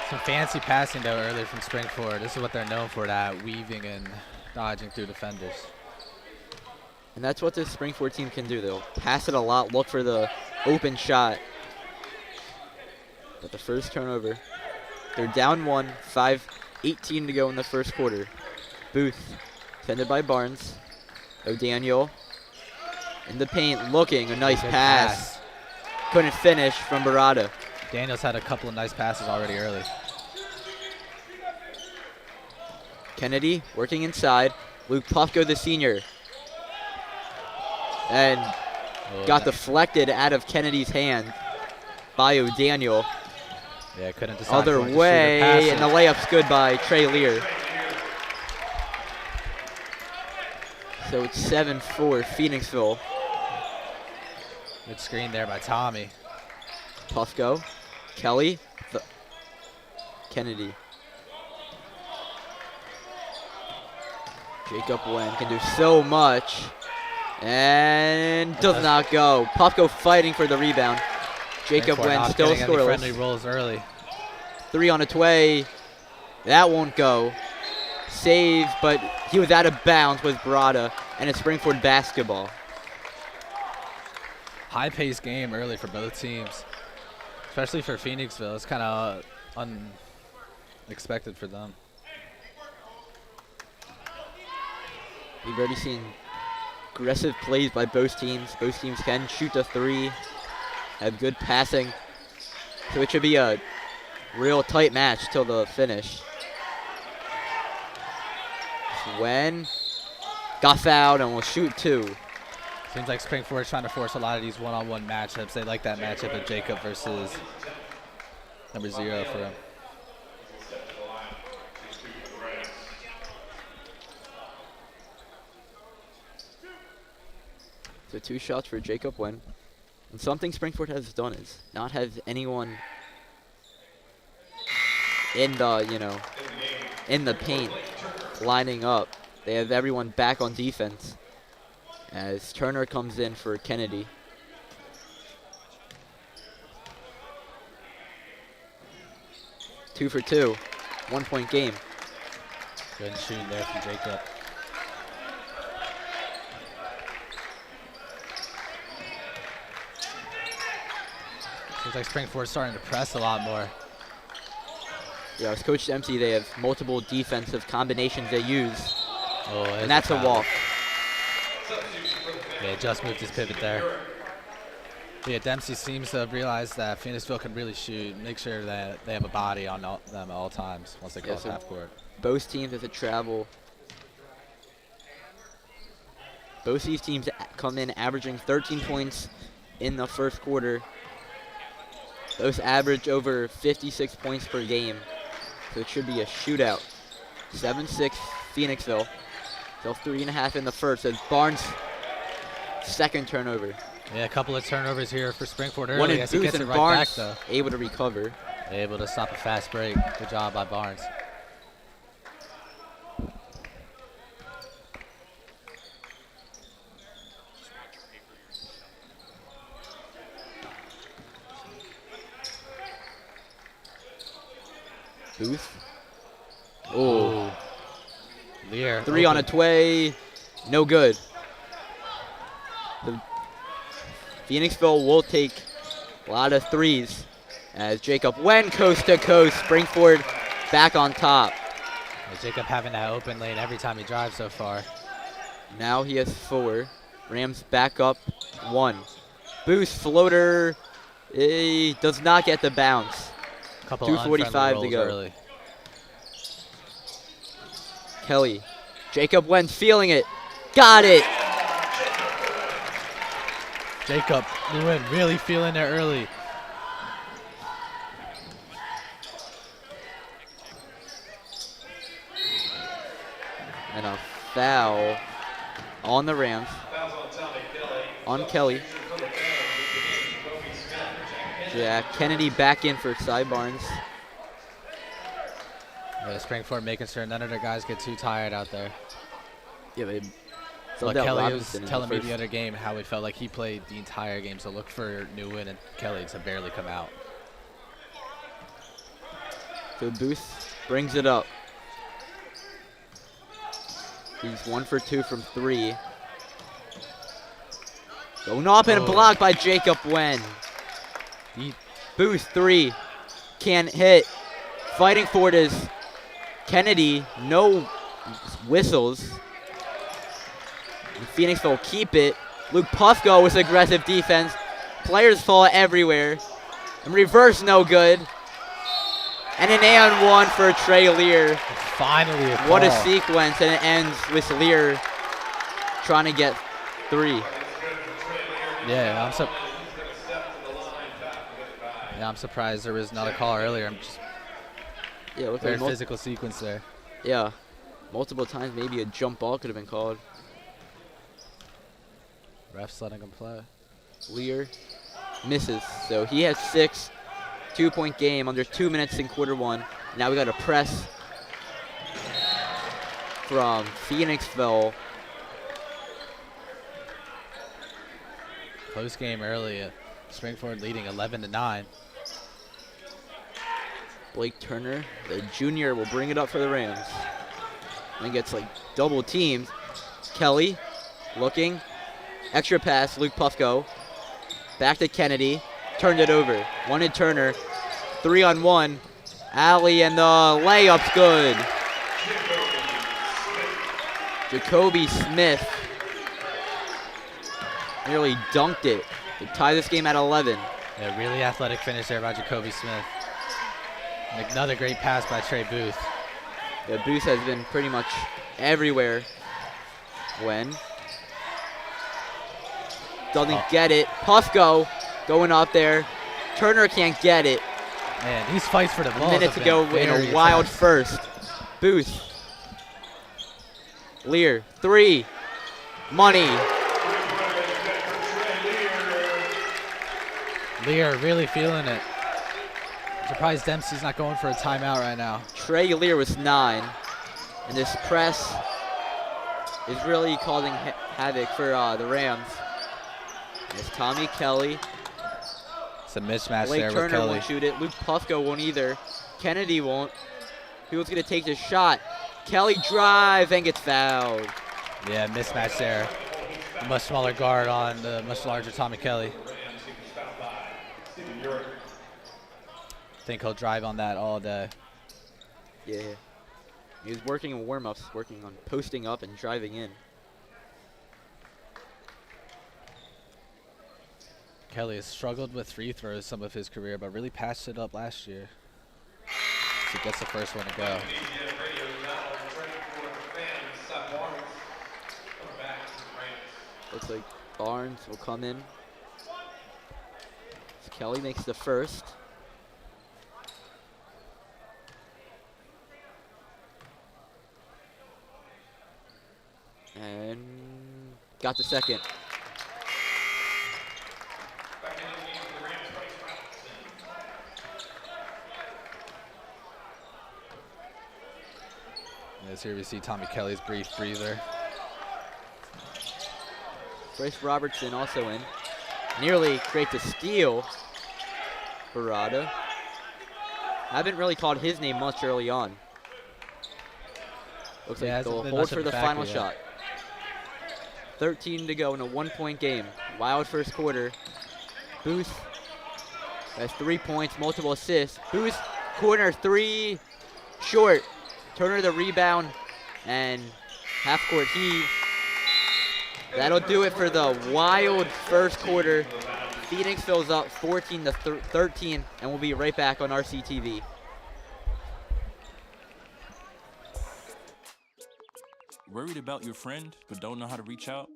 Some fancy passing, though, earlier from Springford. This is what they're known for, that weaving and dodging through defenders. And that's what this Springford team can do. They'll pass it a lot, look for the open shot. But the first turnover, they're down 1, 5:18 to go in the first quarter. Booth, defended by Barnes. O'Daniel in the paint, looking, a nice pass. Couldn't finish from Barada. Daniels had a couple of nice passes already early. Kennedy working inside. Luke Puffko, the senior. And got deflected out of Kennedy's hand by O'Daniel. Yeah, couldn't decide. Other way, and the layup's good by Trey Lear. So it's 7-4 Phoenixville. Good screen there by Tommy. Puffko, Kelly, Kennedy. Jacob Wen can do so much and does not go. Puffko fighting for the rebound. Jacob Wen still scoreless. Friendly rolls early. 3 on its way. That won't go. Save, but he was out of bounds with Barada, and it's Springford basketball. High-paced game early for both teams, especially for Phoenixville. It's kind of unexpected for them. We've already seen aggressive plays by both teams. Both teams can shoot the 3, have good passing. So it should be a real tight match till the finish. Wen got fouled and will shoot 2. Seems like Springford is trying to force a lot of these one-on-one matchups. They like that matchup of Jacob versus number 0 for him. So 2 shots for Jacob Wen. And something Springford has done is not have anyone in the, in the paint lining up. They have everyone back on defense as Turner comes in for Kennedy. Two for 2, 1-point game. Good shooting there from Jacob. Seems like Springford's starting to press a lot more. Yeah, as Coach Dempsey, they have multiple defensive combinations they use. Oh, and that's a walk. Yeah, just moved his pivot there. Yeah, Dempsey seems to have realized that Phoenixville can really shoot. Make sure that they have a body on them at all times once they cross half court. Both teams have to travel. Both these teams come in averaging 13 points in the first quarter. Both average over 56 points per game. So it should be a shootout. 7-6 Phoenixville. Still 3.5 in the first as Barnes' second turnover. Yeah, a couple of turnovers here for Springford early. One in Booth and right Barnes back, able to recover. Able to stop a fast break. Good job by Barnes. Booth. Oh. Lear. 3 on its way. No good. The Phoenixville will take a lot of 3s as Jacob Wen coast to coast. Springford back on top. Yeah, Jacob having that open lane every time he drives so far. Now he has 4. Rams back up 1. Booth floater. He does not get the bounce. 2:45 to go. Early. Kelly. Jacob Wen feeling it. Got it. Jacob Lewin really feeling it early. And a foul on the Rams. On Kelly. Yeah, Kennedy back in for Cy Barnes. Yeah, Springford making sure none of their guys get too tired out there. Yeah, they. But Kelly was telling me the other game how it felt like he played the entire game, so look for Nguyen and Kelly to barely come out. So Booth brings it up. He's 1 for 2 from 3. Going up and blocked by Jacob Wen. Booth 3. Can't hit. Fighting for it is Kennedy. No whistles. And Phoenixville keep it. Luke Puffko with aggressive defense. Players fall everywhere. And reverse no good. And an and 1 for Trey Lear. Finally a call. What a sequence, and it ends with Lear trying to get 3. Yeah, I'm surprised there was not a call earlier. I'm just very physical sequence there. Yeah, multiple times maybe a jump ball could have been called. Refs letting him play. Lear misses, so he has 6. 2-point game under 2 minutes in quarter 1. Now we got a press from Phoenixville. Close game early. Springford leading 11-9. Blake Turner, the junior, will bring it up for the Rams. And gets like double teamed. Kelly looking. Extra pass, Luke Puffko. Back to Kennedy. Turned it over. Wanted Turner. 3-on-1. Alley and the layup's good. Jacoby Smith nearly dunked it to tie this game at 11. Yeah, really athletic finish there by Jacoby Smith. And another great pass by Trey Booth. Yeah, Booth has been pretty much everywhere. When doesn't get it. Puffko going up there. Turner can't get it. Man, these fights for the ball. A minute to go in a wild first. Booth. Lear, 3. Money. Lear really feeling it. Surprised Dempsey's not going for a timeout right now. Trey Lear was 9. And this press is really causing havoc for the Rams. It's Tommy Kelly. It's a mismatch Blake there Turner with Kelly. won't shoot it. Luke Puffko won't either. Kennedy won't. Who's going to take the shot? Kelly drives and gets fouled. Yeah, mismatch there. A much smaller guard on the much larger Tommy Kelly. I think he'll drive on that all day. Yeah. He was working in warm-ups, working on posting up and driving in. Kelly has struggled with free throws some of his career, but really passed it up last year. So he gets the first one to go. Looks like Barnes will come in. So Kelly makes the first. And got the second. As here we see Tommy Kelly's brief breather. Bryce Robertson also in. Nearly creates a steal. Barada. Haven't really called his name much early on. Looks like they'll hold for the final shot. 13 to go in a 1-point game. Wild first quarter. Booth has 3 points, multiple assists. Booth, corner 3, short. Turner the rebound, and half-court heave. That'll do it for the wild first quarter. Phoenixville's up 14-13, and we'll be right back on RCTV. Worried about your friend but don't know how to reach out?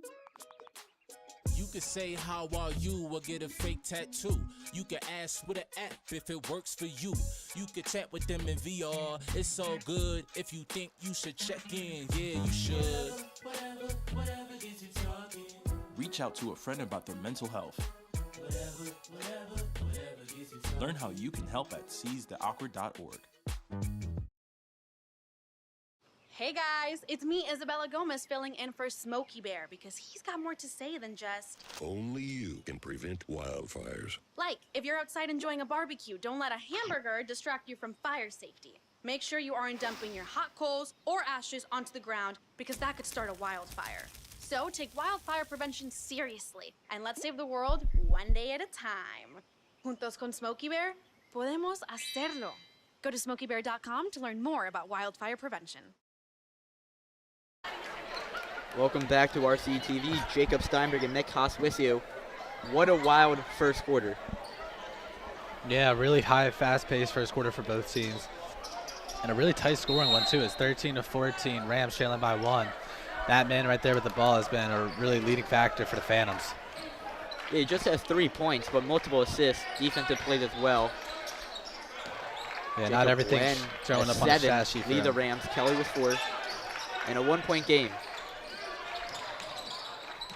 You could say how are you or get a fake tattoo. You can ask with an app if it works for you. You could chat with them in VR. It's all good if you think you should check in. Yeah, you should. Whatever gets you talking. Reach out to a friend about their mental health. Whatever gets you talking. Learn how you can help at seizetheawkward.org. Hey guys, it's me, Isabella Gomez, filling in for Smokey Bear because he's got more to say than just... Only you can prevent wildfires. Like, if you're outside enjoying a barbecue, don't let a hamburger distract you from fire safety. Make sure you aren't dumping your hot coals or ashes onto the ground because that could start a wildfire. So take wildfire prevention seriously and let's save the world one day at a time. Juntos con Smokey Bear, podemos hacerlo. Go to smokeybear.com to learn more about wildfire prevention. Welcome back to RCTV. Jacob Steinberg and Nick Haas with you. What a wild first quarter. Yeah, really high, fast-paced first quarter for both teams. And a really tight scoring one, too. It's 13-14, Rams trailing by 1. That man right there with the ball has been a really leading factor for the Phantoms. Yeah, he just has 3 points, but multiple assists, defensive plays as well. Yeah, Jacob not everything's Wen, showing a up on the 7, stat sheet for lead the him. Rams. Kelly with 4. And a 1-point game.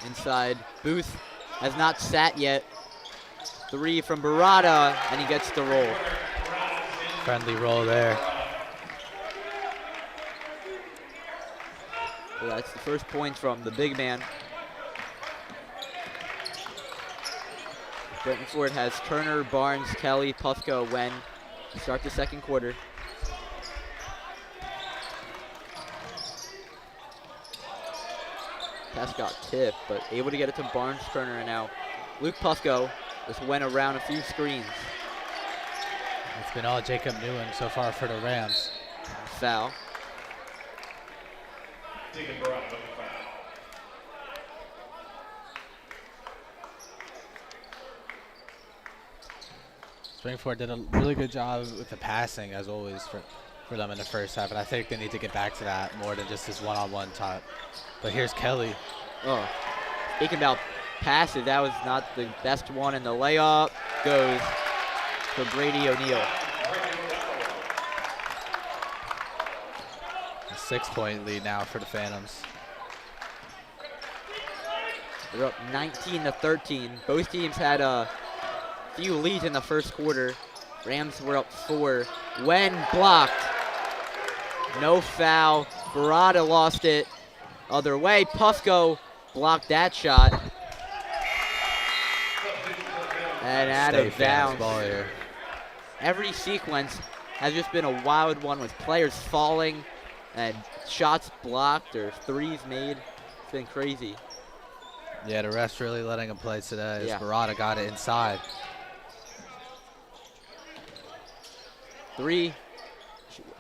Inside, Booth has not sat yet. 3 from Barada, and he gets the roll. Friendly roll there. So that's the first point from the big man. Brentford has Turner, Barnes, Kelly, Puffco, Wen to start the second quarter. Pass got tipped, but able to get it to Barnes, Turner, and now Luke Puffco just went around a few screens. It's been all Jacob Newman so far for the Rams. Foul. Springford did a really good job with the passing, as always, for them in the first half, and I think they need to get back to that more than just this one-on-one top. But here's Kelly. Oh, speaking about passes, that was not the best one, and the layup goes to Brady O'Neal. A 6-point lead now for the Phantoms. They're up 19-13. Both teams had a few leads in the first quarter. Rams were up 4. Wen blocked. No foul. Barada lost it. Other way. Puffco blocked that shot. And out Stay of Phantoms bounds. ball here. Every sequence has just been a wild one with players falling and shots blocked or threes made. It's been crazy. Yeah, the refs really letting them play today. As Yeah. Barada got it inside. 3.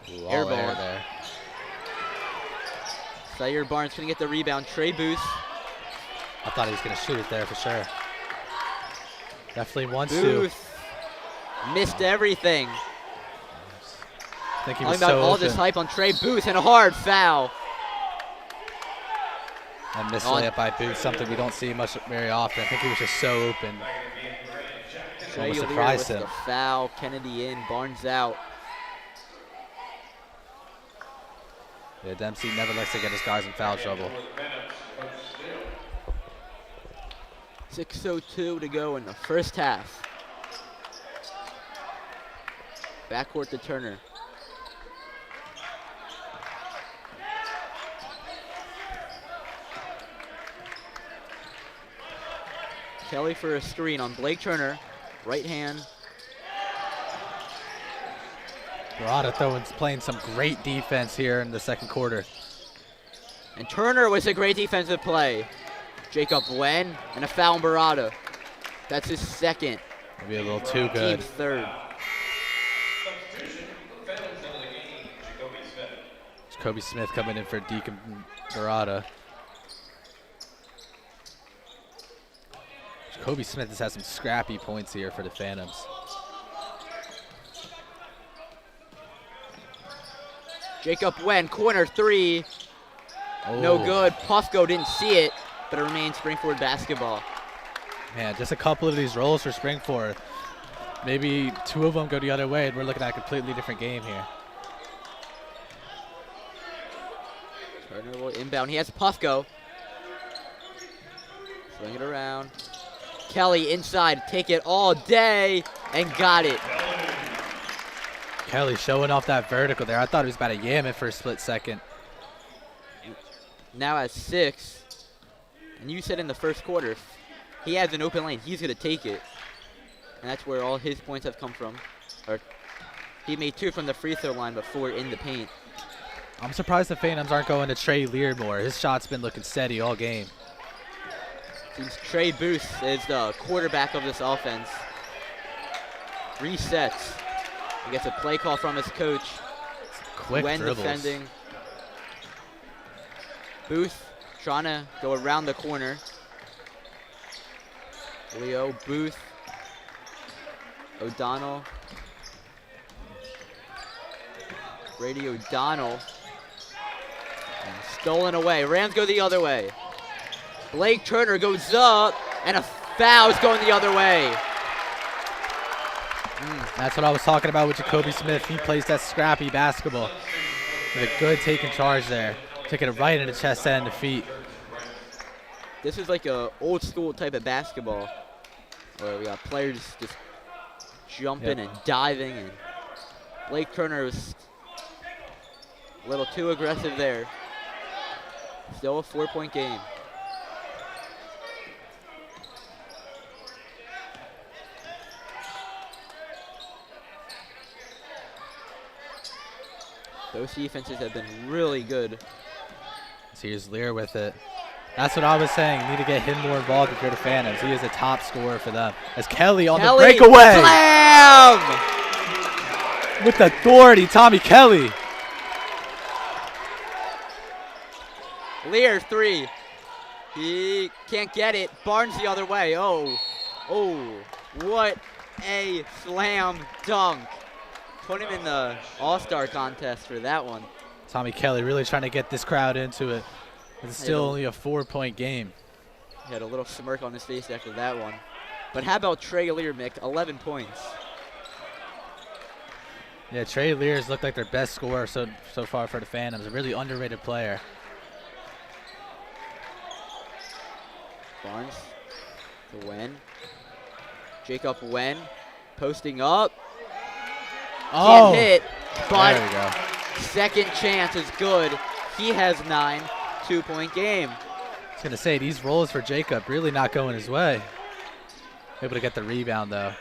Ooh, all Air air ball. there. Zaire Barnes gonna get the rebound. Trey Booth. I thought he was going to shoot it there for sure. Definitely wants to. Booth missed everything. I think he Talking was about so all open. this hype on Trey Booth and a hard foul. And missed on- layup by Booth, something we don't see much very often. I think he was just so open. Trey Almost O'Leary surprised with him. the foul. Kennedy in. Barnes out. Yeah, Dempsey never likes to get his guys in foul trouble. 6:02 to go in the first half. Backcourt to Turner. Kelly for a screen on Blake Turner. Right hand. Barada playing some great defense here in the second quarter. And Turner was a great defensive play. Jacob Wen and a foul on Barada. That's his second. Maybe a little too good. Team's third. Kobe Smith coming in for Deacon Barada. Kobe Smith has had some scrappy points here for the Phantoms. Jacob Wen, corner 3. Oh, No good. Puffco didn't see it, but it remains Springford basketball. Man, just a couple of these rolls for Springford. Maybe 2 of them go the other way, and we're looking at a completely different game here. Turner will inbound. He has Puffco. Swing it around. Kelly inside. Take it all day and got it. Kelly showing off that vertical there. I thought he was about to yam it for a split second. now has 6. And you said in the first quarter, if he has an open lane, he's going to take it. And that's where all his points have come from. Or he made 2 from the free throw line, but 4 in the paint. I'm surprised the Phantoms aren't going to Trey Lear more. His shot's been looking steady all game. Seems Trey Booth is the quarterback of this offense. Resets. He gets a play call from his coach. Quick When dribbles. defending. Booth trying to go around the corner. Leo, Booth, O'Donnell. Brady O'Donnell. And stolen away. Rams go the other way. Blake Turner goes up, and a foul's going the other way. That's what I was talking about with Jacoby Smith. He plays that scrappy basketball. With a good taking charge there. Taking it right in the chest and the feet. This is like a old school type of basketball where we got players just jumping and diving, and Blake Turner was a little too aggressive there. Still a 4-point game. Those defenses have been really good. So here's Lear with it. That's what I was saying. You need to get him more involved if you're the Phantoms. He is a top scorer for them. As Kelly on the breakaway. Slam! With authority, Tommy Kelly. Lear 3. He can't get it. Barnes the other way. Oh, what a slam dunk. Put him in the All-Star contest for that one. Tommy Kelly really trying to get this crowd into it. It's still only a 4-point game. He had a little smirk on his face after that one. But how about Trey Lear, Mick? 11 points. Yeah, Trey Lear's looked like their best scorer so far for the Phantoms. A really underrated player. Barnes to Wen. Jacob Wen posting up. Oh, Can't hit, but there we go. second chance is good. He has 9, 2-point game. I was going to say, these rolls for Jacob really not going his way. Able to get the rebound, though.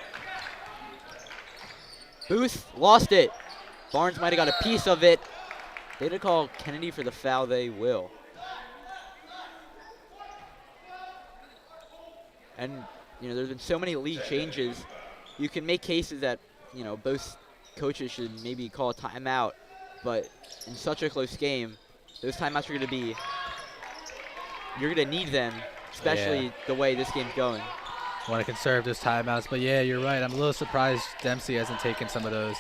Booth lost it. Barnes might have got a piece of it. They did call Kennedy for the foul. They will. And, there's been so many league changes. You can make cases that, both coaches should maybe call a timeout. But in such a close game, those timeouts are going to be, you're going to need them, especially the way this game's going. Want to conserve those timeouts. But, yeah, you're right. I'm a little surprised Dempsey hasn't taken some of those.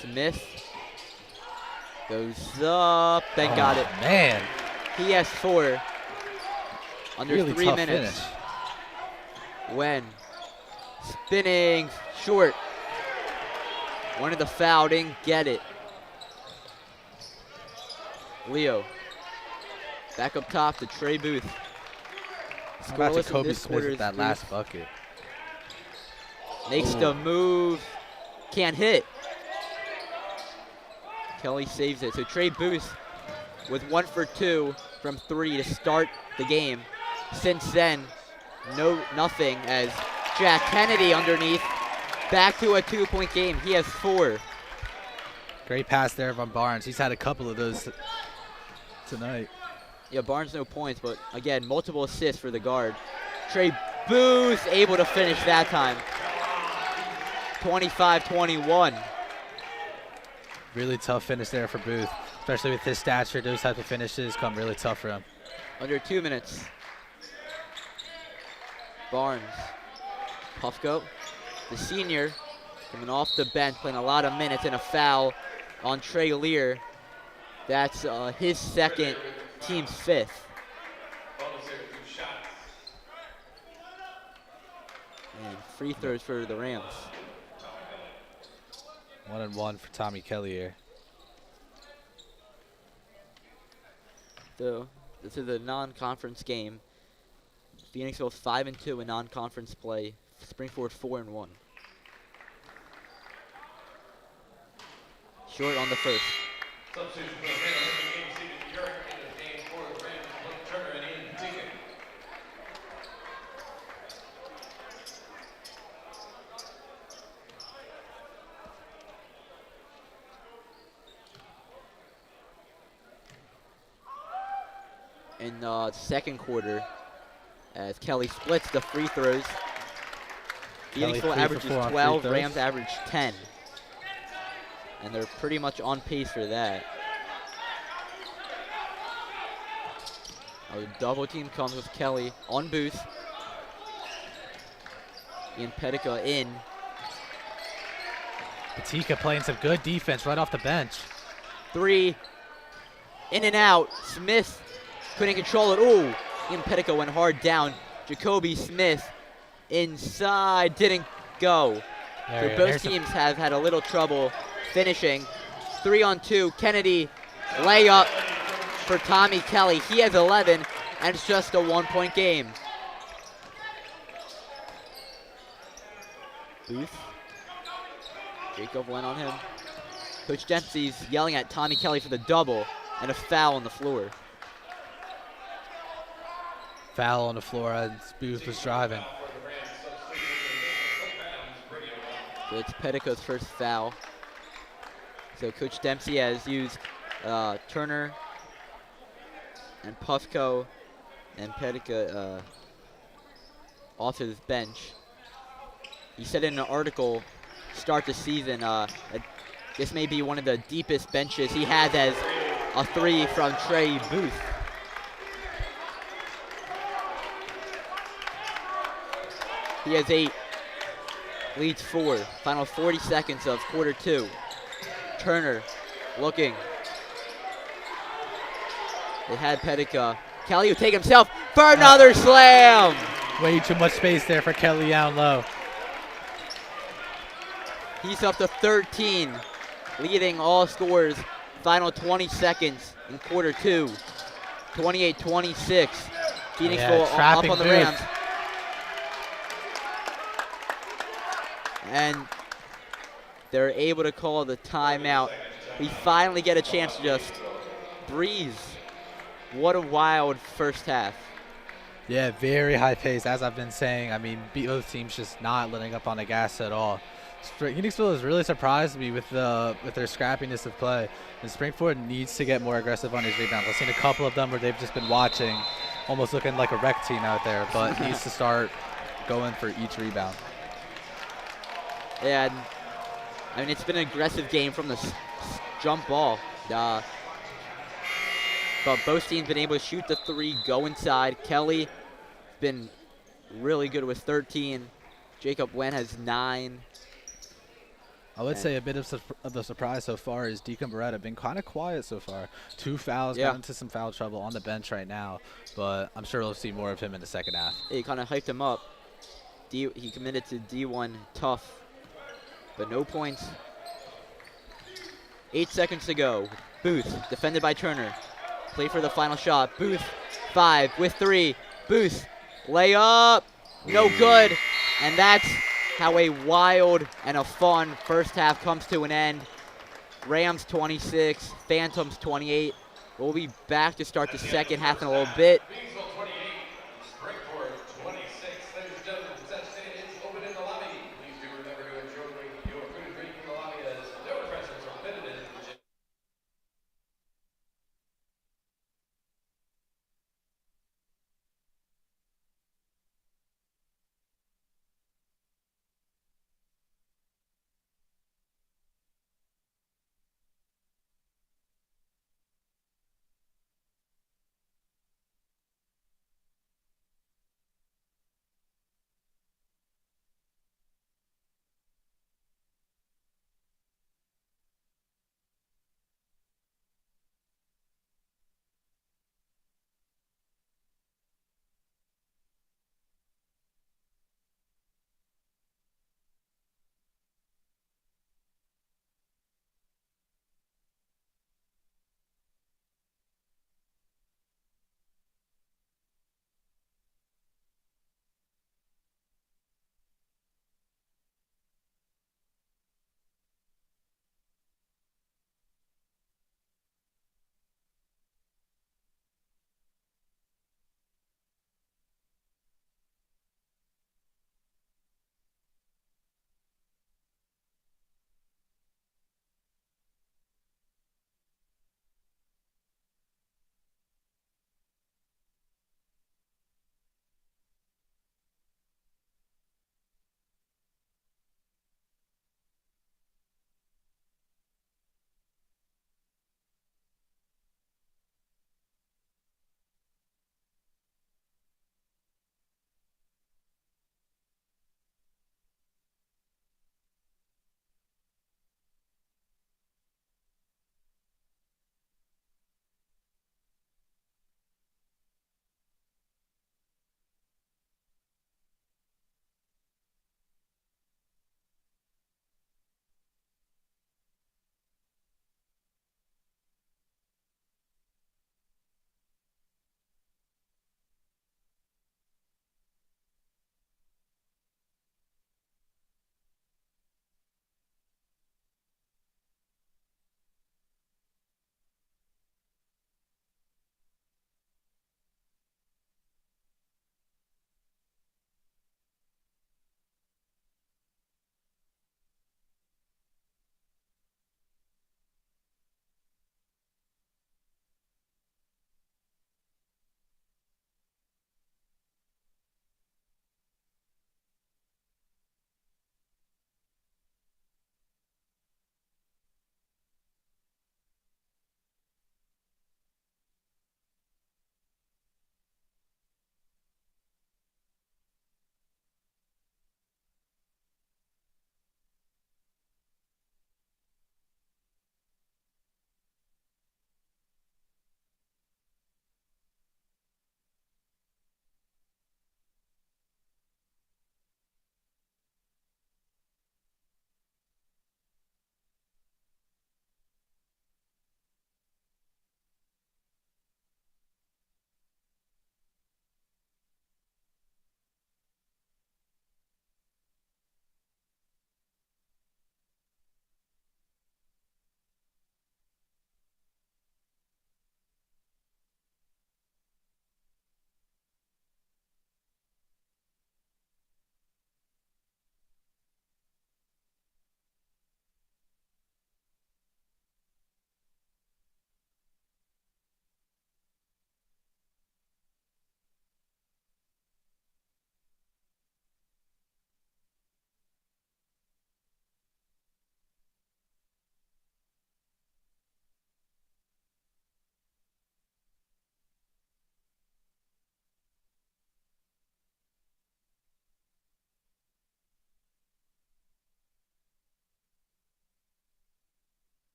Smith goes up, then got it. Man. He has 4. Under Really 3 tough minutes. finish. Wen spinning short. Wanted the foul, didn't get it. Leo back up top to Trey Booth. How about Scoreless in Jacoby this Smith quarter with is that Booth. last bucket? Makes the move. Can't hit. Kelly saves it. So Trey Booth with 1 for 2 from 3 to start the game. Since then, nothing as Jack Kennedy underneath. Back to a 2-point game. He has 4. Great pass there from Barnes. He's had a couple of those tonight. Yeah, Barnes no points, but again, multiple assists for the guard. Trey Booth able to finish that time. 25-21. Really tough finish there for Booth. Especially with his stature, those type of finishes come really tough for him. Under 2 minutes. Barnes. Puffco, the senior, coming off the bench, playing a lot of minutes, and a foul on Trey Lear. That's his second, team's 5th. And free throws for the Rams. 1-1 for Tommy Kelly here. So this is a non-conference game. Phoenixville 5-2 in non-conference play. Springford 4-1. Short on the first. in the second quarter as Kelly splits the free throws. Kelly 3 Phoenixville for averages 4 on free 12, throws. Rams average 10. And they're pretty much on pace for that. A double team comes with Kelly on Booth. Ian Pedica in. Patika playing some good defense right off the bench. 3, in and out. Smith couldn't control it. Ooh, Ian Pedica went hard down. Jacoby Smith inside, didn't go. There So you go. both There's teams have had a little trouble finishing. 3-on-2, Kennedy layup for Tommy Kelly. He has 11, and it's just a 1-point game. Booth. Jacob went on him. Coach Dempsey's yelling at Tommy Kelly for the double, and a foul on the floor. foul on the floor as Booth was driving. So it's Pedica's first foul. So Coach Dempsey has used Turner and Puffco and Pedica off his bench. He said in an article, start the season, that this may be one of the deepest benches he has as a 3 from Trey Booth. He has 8, leads 4. Final 40 seconds of quarter 2. Turner looking. They had Pedica. Kelly will take himself for another slam. Way too much space there for Kelly down low. He's up to 13, leading all scores. Final 20 seconds in quarter 2. 28-26. Phoenixville up trapping on the Booth. Rams. And they're able to call the timeout. We finally get a chance to just breathe. What a wild first half. Yeah, very high pace, as I've been saying. I mean, both teams just not letting up on the gas at all. Phoenixville has really surprised me with their scrappiness of play. And Springford needs to get more aggressive on his rebounds. I've seen a couple of them where they've just been watching, almost looking like a rec team out there, but needs to start going for each rebound. And I mean, it's been an aggressive game from the jump ball. But both teams been able to shoot the 3, go inside. Kelly been really good with 13. Jacob Wen has 9. I would say a bit of the surprise so far is Deacon Beretta been kind of quiet so far. 2 fouls, got into some foul trouble on the bench right now, but I'm sure we'll see more of him in the second half. He kind of hyped him up. He committed to D1 tough, but no points. 8 seconds to go. Booth, defended by Turner. Play for the final shot. Booth, 5 with 3. Booth, layup, no good. And that's how a wild and a fun first half comes to an end. Rams 26, Phantoms 28. We'll be back to start the second half in a little bit.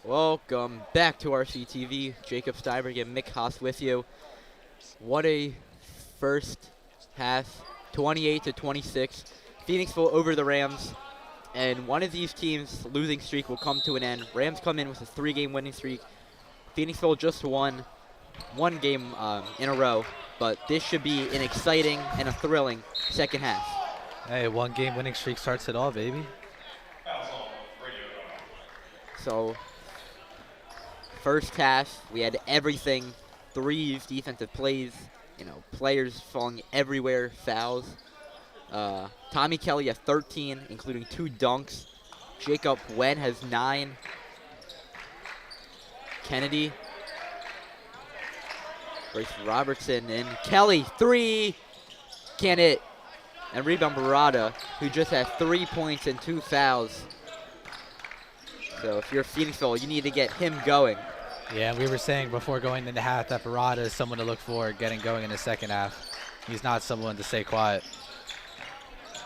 Welcome back to RCTV. Jacob Steinberg and Mick Haas with you. What a first half, 28-26. Phoenixville over the Rams, and one of these teams' losing streak will come to an end. Rams come in with a 3-game winning streak. Phoenixville just won one game in a row, but this should be an exciting and a thrilling second half. Hey, 1-game winning streak starts it all, baby. So, first half, we had everything. 3 defensive plays, players falling everywhere, fouls. Tommy Kelly has 13, including 2 dunks. Jacob Wen has 9. Kennedy, Bryce Robertson, and Kelly, 3. Can't hit. And rebound Barada, who just has 3 points and 2 fouls. So if you're Phoenixville, you need to get him going. Yeah, we were saying before going into half that Barada is someone to look for getting going in the second half. He's not someone to stay quiet.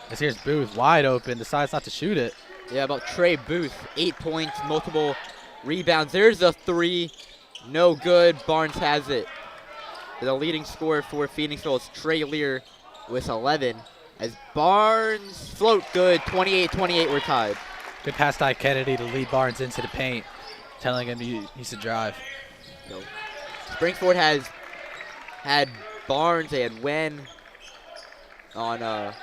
This here's Booth, wide open, decides not to shoot it. Yeah, about Trey Booth, 8 points, multiple rebounds. There's a 3, no good. Barnes has it. The leading scorer for Phoenixville is Trey Lear with 11. As Barnes float good, 28-28, we're tied. Good pass by Kennedy to lead Barnes into the paint, telling him he needs to drive. So Springford has had Barnes, they had Wen on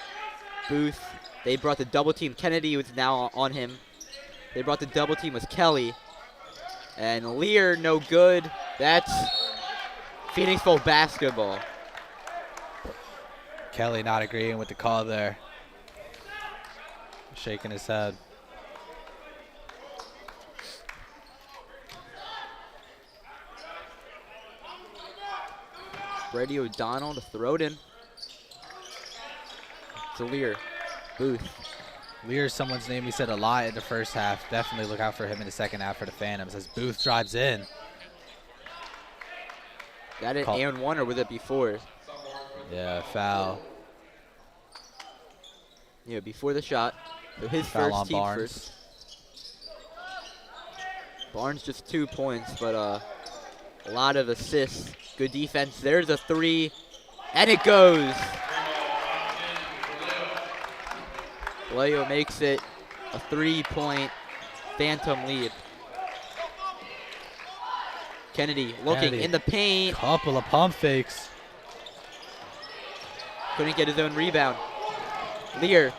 Booth. They brought the double team. Kennedy was now on him. They brought the double team with Kelly. And Lear, no good. That's Phoenixville basketball. Kelly not agreeing with the call there. Shaking his head. Brady O'Donnell to throw it in. To Lear. Booth. Lear's someone's name we said a lot in the first half. Definitely look out for him in the second half for the Phantoms as Booth drives in. Got it and one, or was it before? Yeah, foul. Yeah, before the shot. So his Foul first on team Barnes. first. Barnes just 2 points, but a lot of assists. Good defense. There's a 3, and it goes. Leo makes it a 3-point Phantom lead. Kennedy looking in the paint. Couple of pump fakes. Couldn't get his own rebound. Lear.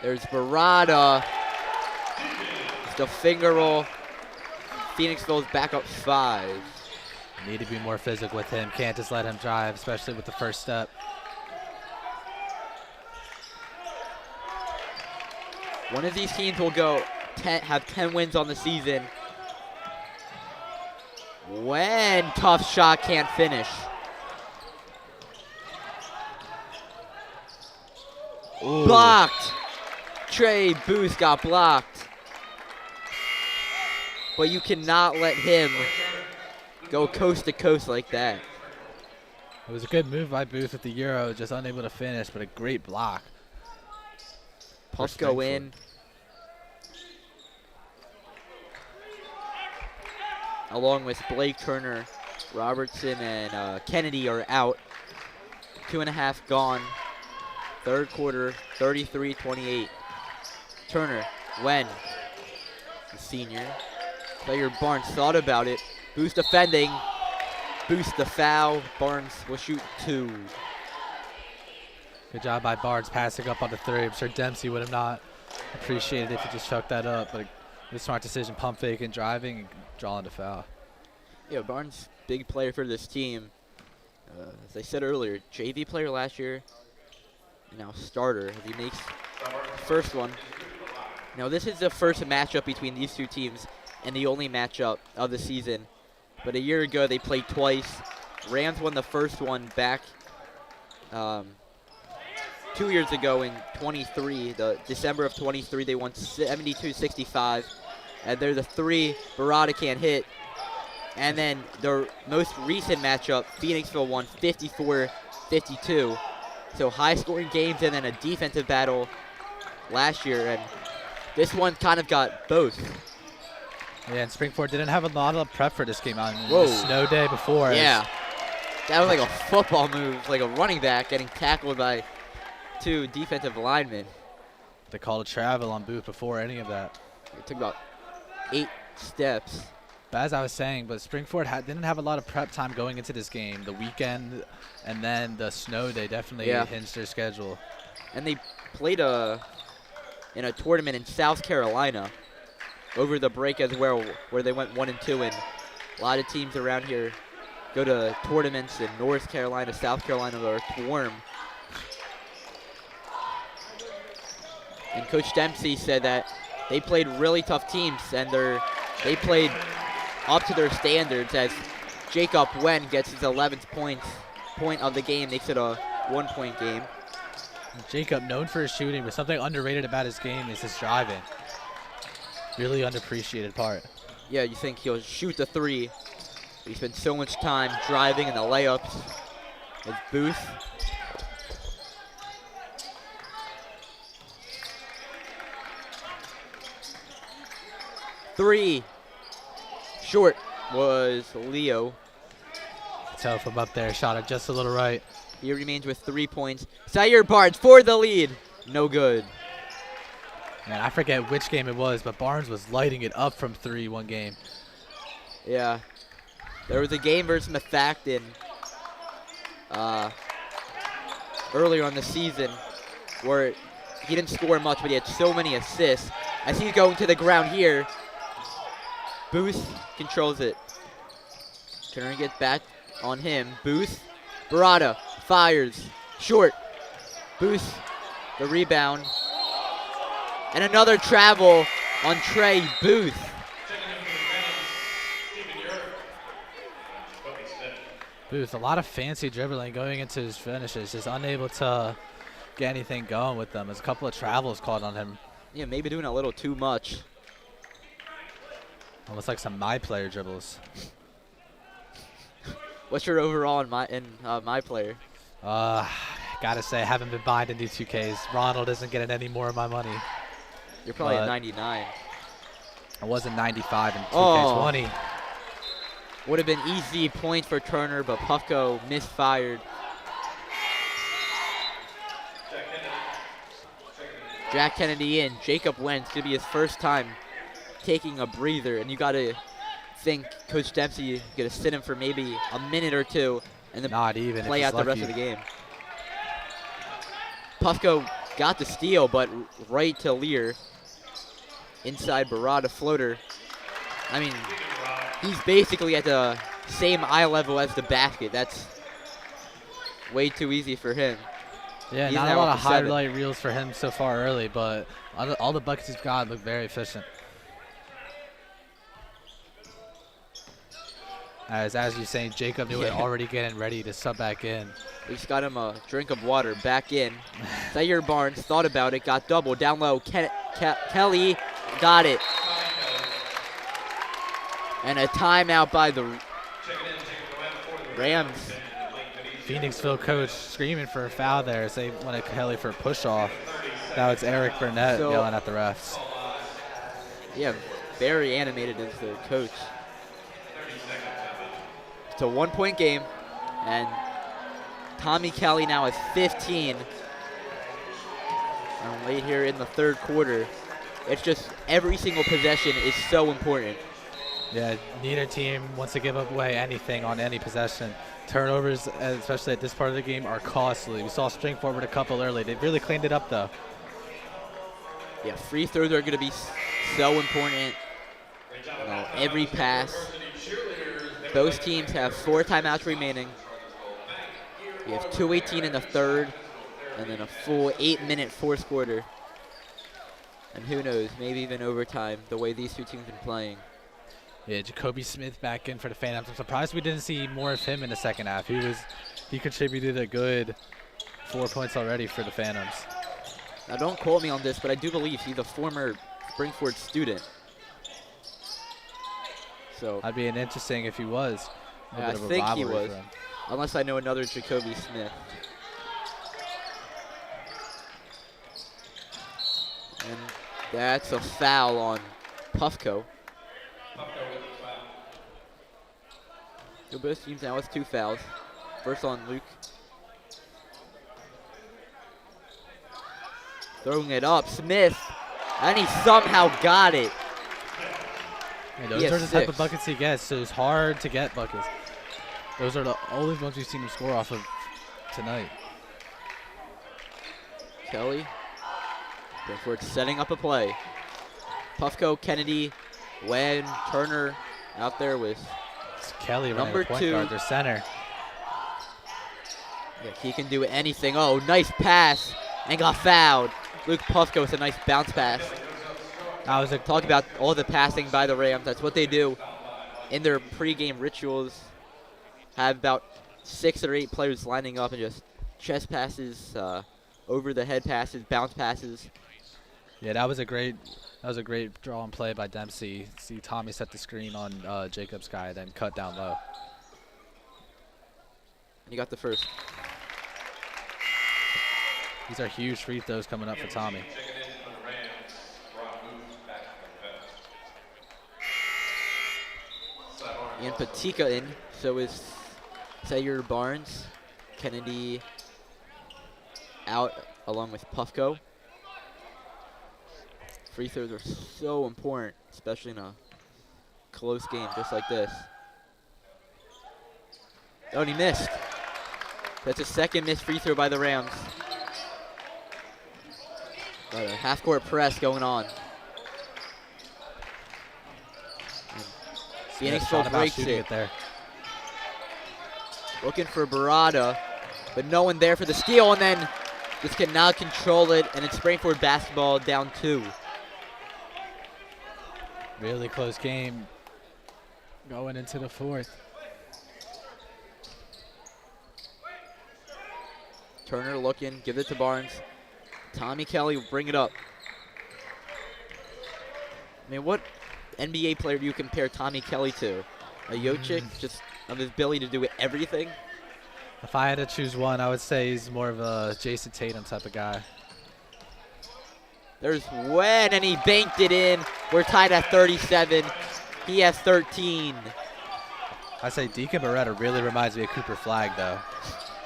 There's Barada. It's the finger roll. Phoenixville's back up 5. Need to be more physical with him. Can't just let him drive, especially with the first step. One of these teams will have 10 wins on the season. When tough shot can't finish. Ooh. Blocked. Trey Booth got blocked. But you cannot let him go coast to coast like that. It was a good move by Booth with the Euro, just unable to finish, but a great block. Puffs go in. Along with Blake Turner, Robertson, and Kennedy are out. 2.5 gone. Third quarter, 33-28. Turner, Wen, the senior. Player Barnes thought about it. Boost defending. Boost the foul. Barnes will shoot 2. Good job by Barnes passing up on the 3. I'm sure Dempsey would have not appreciated if he just chucked that up, but a smart decision, pump fake and driving and drawing the foul. Yeah, Barnes, big player for this team. As I said earlier, JV player last year, now starter. If he makes the first one. Now this is the first matchup between these two teams and the only matchup of the season. But a year ago they played twice. Rams won the first one back 2 years ago in 23. The December of 23, they won 72-65. And they're the 3 Barada can't hit. And then the most recent matchup, Phoenixville won 54-52. So high-scoring games and then a defensive battle. last year, and this one kind of got both. Yeah, and Springford didn't have a lot of prep for this game on Whoa. the snow day before. Yeah. That was like a football move, like a running back getting tackled by 2 defensive linemen. They called a travel on Booth before any of that. It took about 8 steps. But as I was saying, but Springford didn't have a lot of prep time going into this game. The weekend and then the snow day definitely hinged their schedule. And they played in a tournament in South Carolina over the break as well, where they went 1-2, and a lot of teams around here go to tournaments in North Carolina, South Carolina, or Swarm. And Coach Dempsey said that they played really tough teams, and they played up to their standards, as Jacob Wen gets his 11th point of the game, makes it a 1-point game. Jacob, known for his shooting, but something underrated about his game is his driving. Really underappreciated part. Yeah, you think he'll shoot the 3. He spent so much time driving in the layups. As Booth. Three. Short was Leo. So from up there, shot it just a little right. He remains with 3 points. Zaire Barnes for the lead. No good. Man, I forget which game it was, but Barnes was lighting it up from 3 one game. Yeah. There was a game versus Methacton earlier on the season where he didn't score much, but he had so many assists. As he's going to the ground here, Booth controls it. Trying to get back on him. Booth. Barada fires. Short. Booth. The rebound. And another travel on Trey Booth. Booth, a lot of fancy dribbling going into his finishes, just unable to get anything going with them. There's a couple of travels caught on him. Yeah, maybe doing a little too much. Almost like some my player dribbles. What's your overall in my player? Gotta say, I haven't been buying into 2Ks. Ronald isn't getting any more of my money. You're probably at 99. I wasn't 95 in 2K20. Would have been easy points for Turner, but Puffco misfired. Jack Kennedy in. Jacob Wentz could be his first time taking a breather, and you got to think Coach Dempsey is going to sit him for maybe a minute or two and then Not even play out the rest of the game. Puffco got the steal, but right to Lear. Inside Barada floater. I mean, he's basically at the same eye level as the basket. That's way too easy for him. Yeah, He's not a now lot up of to 7. highlight reels for him so far early, but all the buckets he's got look very efficient. As you're saying, Jacob Newell already getting ready to sub back in. We just got him a drink of water. Back in. Zaire Barnes thought about it, got double. Down low, Kelly got it. And a timeout by the Rams. Phoenixville coach screaming for a foul there as they wanted Kelly for a push-off. Now it's Eric Burnett yelling at the refs. Yeah, very animated as the coach. It's a 1-point game, and Tommy Kelly now has 15. And late here in the third quarter, it's just every single possession is so important. Yeah, neither team wants to give up away anything on any possession. Turnovers, especially at this part of the game, are costly. We saw Springford with a couple early. They really cleaned it up, though. Yeah, free throws are going to be so important. Every pass. Both teams have 4 timeouts remaining. We have 2:18 in the third, and then a full 8-minute fourth quarter. And who knows, maybe even overtime, the way these two teams have been playing. Yeah, Jacoby Smith back in for the Phantoms. I'm surprised we didn't see more of him in the second half. He contributed a good 4 points already for the Phantoms. Now don't quote me on this, but I do believe he's a former Springford student. So That'd be an interesting if he was. I think he was, unless I know another Jacoby Smith. That's a foul on Puffco. So both teams now with 2 fouls. First on Luke. Throwing it up, Smith, and he somehow got it. Yeah, those He are has the type 6. of buckets he gets, so it's hard to get buckets. Those are the only ones we've seen him score off of tonight. Kelly, Brentford setting up a play. Puffco, Kennedy, Wen, Turner out there with It's Kelly running Number the point 2. guard, their center. Yeah, he can do anything. Oh, nice pass, and got fouled. Luke Puffco with a nice bounce pass. That was a Talk about all the passing by the Rams. That's what they do in their pregame rituals. Have about 6 or 8 players lining up and just chest passes, over the head passes, bounce passes. yeah, that was a great draw and play by Dempsey. See Tommy set the screen on Jacob's guy, then cut down low. And you got the first. These are huge free throws coming up for Tommy. And Patika in, so is Sayer Barnes. Kennedy out along with Puffco. Free throws are so important, especially in a close game just like this. Oh, and he missed. That's a second missed free throw by the Rams. Got a half-court press going on. Phoenixville breaks it. There. Looking for Barada, but no one there for the steal, and then just cannot control it, and it's Springford basketball down 2. Really close game going into the 4th. Turner looking, give it to Barnes. Tommy Kelly will bring it up. I mean, what NBA player do you compare Tommy Kelly to? A Jokic, just of his ability to do everything? If I had to choose one, I would say he's more of a Jason Tatum type of guy. There's Wen, and he banked it in. We're tied at 37. He has 13. I say Deacon Beretta really reminds me of Cooper Flagg, though.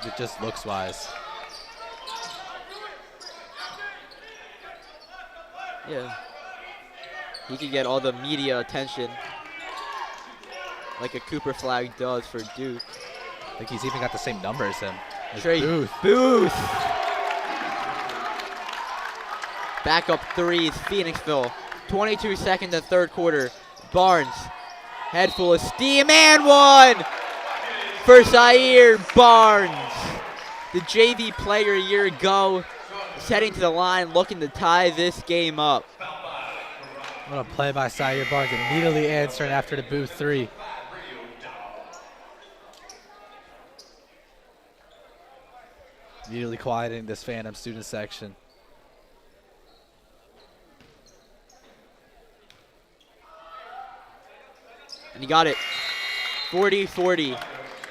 It just looks wise. Yeah. He could get all the media attention like a Cooper Flagg does for Duke. I think he's even got the same number as him. As Trey Booth. Booth. Back up threes, Phoenixville. 22 seconds of third quarter. Barnes, head full of steam, and one for Zaire Barnes. The JV player a year ago, is heading to the line, looking to tie this game up. What a play by Zaire Barnes, immediately answering after the Booth 3. Immediately quieting this Phantom student section. And he got it. 40-40.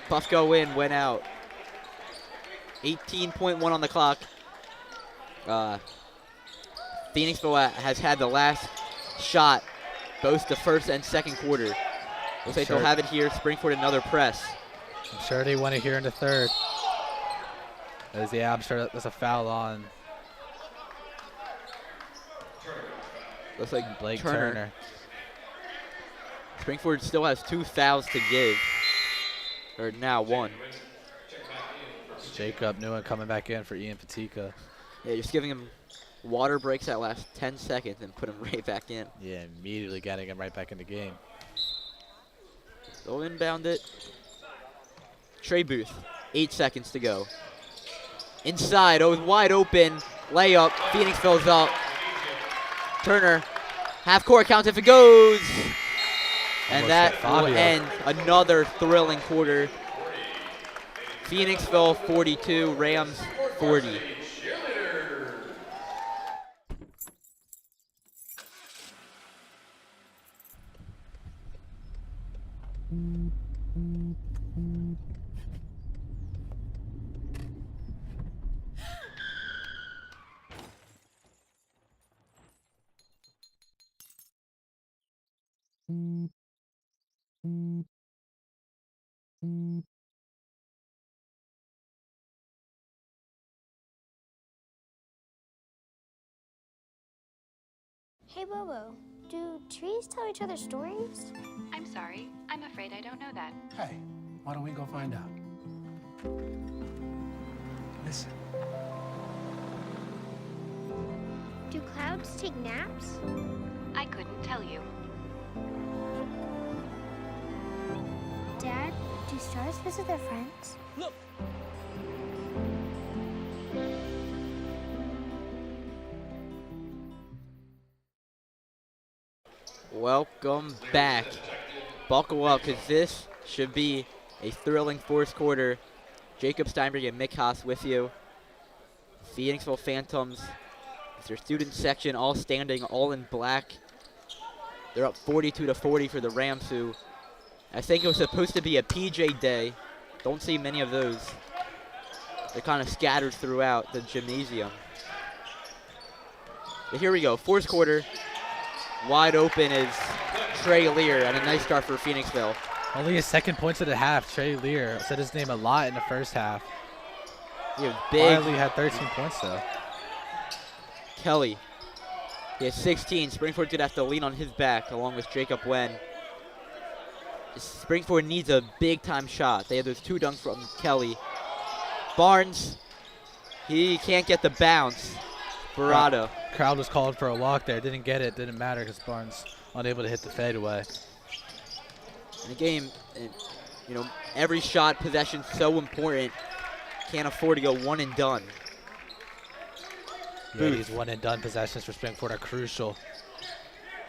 Puffco win, went out. 18.1 on the clock. Phoenixville has had the last shot, both the first and second quarter. Looks like they'll have it here. Springford another press. I'm sure they want it here in the 3rd. I'm sure there's a foul on Looks like Blake Turner. Turner. Springford still has 2 fouls to give. Or now 1. Jacob Newen coming back in for Ian Patika. Yeah, just giving him water breaks that last 10 seconds and put him right back in. Yeah, immediately getting him right back in the game. They'll inbound it. Trey Booth, 8 seconds to go. Inside, oh, wide open. Layup, Phoenixville's up. Turner, half court counts if it goes. And Almost that hit will Fabio. end another thrilling quarter. Phoenixville 42, Rams 40. Hey, Bobo, do trees tell each other stories? I'm sorry. I'm afraid I don't know that. Hey, why don't we go find out? Listen. Do clouds take naps? I couldn't tell you. Dad, do stars visit their friends? Look, Welcome back. Buckle up, because this should be a thrilling fourth quarter. Jacob Steinberg and Mick Haas with you. Phoenixville Phantoms, it's their student section, all standing, all in black. They're up 42-40 for the Rams, who I think it was supposed to be a PJ day. Don't see many of those. They're kind of scattered throughout the gymnasium. But here we go, fourth quarter. Wide open is Trey Lear, and a nice start for Phoenixville. Only his second points of the half. Trey Lear said his name a lot in the first half. He was big. Wiley had 13 points though. Kelly, he has 16. Springford's gonna have to lean on his back along with Jacob Wen. Springford needs a big time shot. They have those two dunks from Kelly. Barnes, he can't get the bounce. Barada. Crowd was called for a walk there. Didn't get it. Didn't matter because Barnes unable to hit the fadeaway. In the game, you know, every shot possession so important. Can't afford to go one and done. Yeah, Booth. these one and done possessions for Springford are crucial.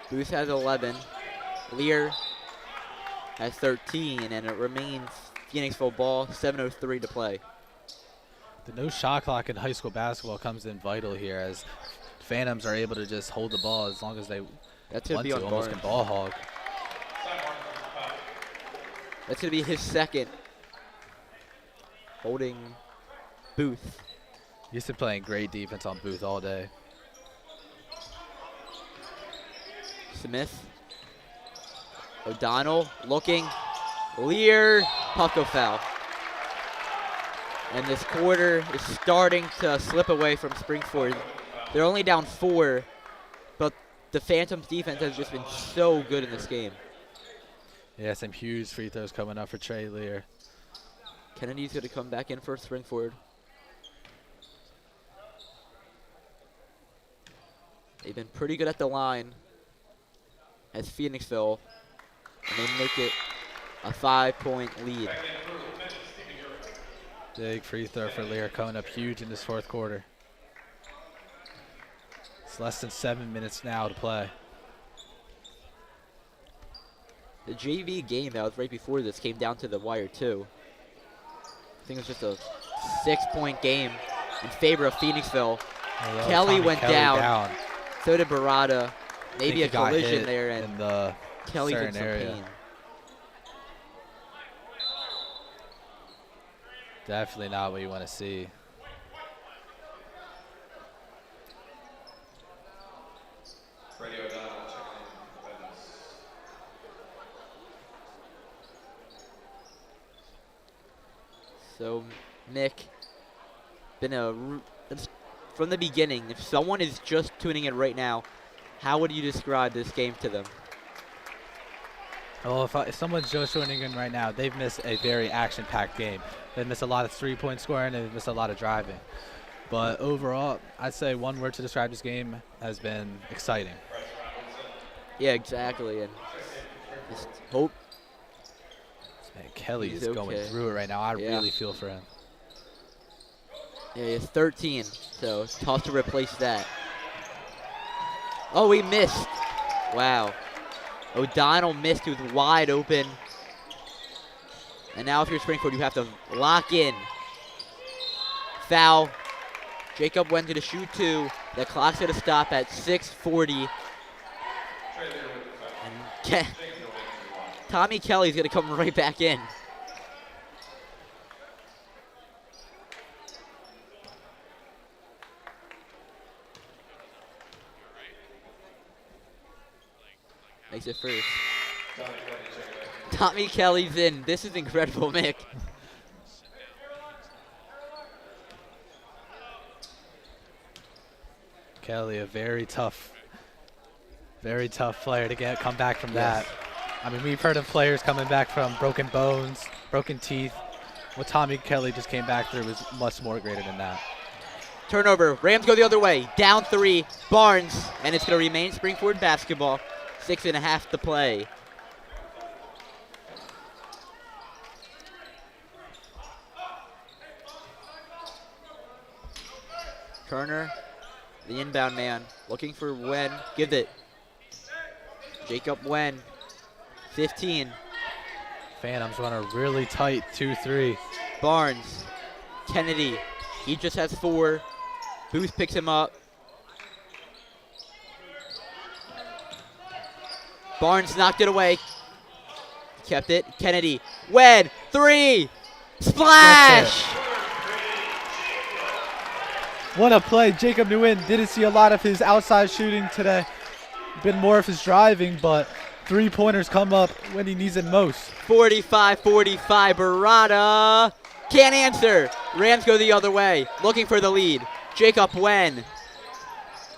Booth has 11. Lear has 13, and it remains Phoenixville ball. 7:03 to play. The no shot clock in high school basketball comes in vital here as Phantoms are able to just hold the ball as long as they That's gonna want be to, on almost Barnes. can ball hog. That's gonna be his second. Holding Booth. He's been playing great defense on Booth all day. Smith. O'Donnell looking. Lear. Pucko foul. And this quarter is starting to slip away from Springford. They're only down 4, but the Phantoms defense has just been so good in this game. Yeah, some huge free throws coming up for Trey Lear. Kennedy's going to come back in for Springford. They've been pretty good at the line as Phoenixville, and they make it a 5-point lead. Big free throw for Lear coming up huge in this fourth quarter. It's less than 7 minutes now to play. The JV game that was right before this came down to the wire too. I think it was just a 6-point game in favor of Phoenixville. Although Kelly Tommy went down. So did Barada. Maybe a Think he got collision hit there, in and the Kelly's in certain some area. pain. Definitely not what you want to see. So Nick, from the beginning, if someone is just tuning in right now, how would you describe this game to them? Well, if someone's just joining in right now, they've missed a very action-packed game. They've missed a lot of three-point scoring and they've missed a lot of driving. But overall, I'd say one word to describe this game has been exciting. Yeah, exactly, and just hope. Man, Kelly He's is going okay. through it right now. I Yeah. really feel for him. Yeah, he has 13, so it's tough to replace that. Oh, he missed. Wow. O'Donnell missed. He was wide open. And now if you're Springford, you have to lock in. Foul. Jacob went to the shoot 2. The clock's going to stop at 6:40. And Tommy Kelly's going to come right back in. Makes it first. Tommy Kelly's in. This is incredible, Mick. Kelly, a very tough player to come back from that. I mean, we've heard of players coming back from broken bones, broken teeth. What Tommy Kelly just came back through was much more greater than that. Turnover. Rams go the other way. Down 3. Barnes. And it's going to remain Springford basketball. 6.5 to play. Turner, the inbound man, looking for Wen. Give it. Jacob Wen. 15. Phantoms run a really tight 2-3. Barnes. Kennedy. He just has 4. Booth picks him up. Barnes knocked it away. Kept it. Kennedy. Wen. 3. Splash! What a play. Jacob Nguyen didn't see a lot of his outside shooting today. Been more of his driving, but three-pointers come up when he needs it most. 45-45. Barada can't answer. Rams go the other way, looking for the lead. Jacob Wen.